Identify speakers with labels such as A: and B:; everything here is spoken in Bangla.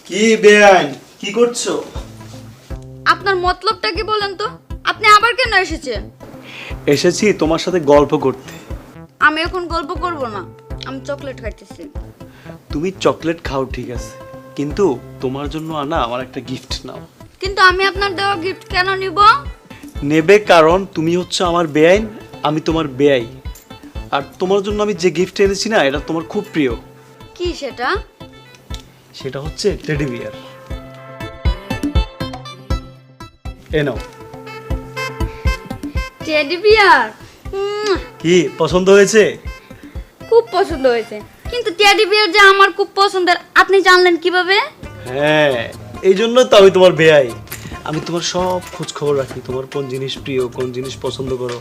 A: কি বেআইন কি করছো?
B: আপনার মতলবটা কি বলেন তো? আপনি আবার কেন এসেছেন?
A: এসেছি তোমার সাথে গল্প করতে।
B: আমি এখন গল্প করব না, আমি চকলেট খাইতেছি।
A: তুমি চকলেট খাও ঠিক আছে, কিন্তু তোমার জন্য আনা আমার একটা গিফট নাও।
B: কিন্তু আমি আপনার দেওয়া গিফট কেন নিব?
A: নেবে কারণ তুমি হচ্ছে আমার বেআইন, আমি তোমার বেআই। আর তোমার জন্য আমি যে গিফট এনেছি না, এটা তোমার খুব প্রিয়।
B: কি সেটা?
A: সেটা হচ্ছে টেডি বিয়ার। এ নাও।
B: Teddy bear?
A: কি পছন্দ হয়েছে?
B: খুব পছন্দ হয়েছে, কিন্তু টেডি বিয়ার যে আমার খুব পছন্দের আপনি জানলেন কিভাবে?
A: হ্যাঁ, এই জন্য তো আমি তোমার বেআই। আমি তোমার সব খোঁজ খবর রাখি, তোমার কোন জিনিস প্রিয়, কোন জিনিস পছন্দ করো।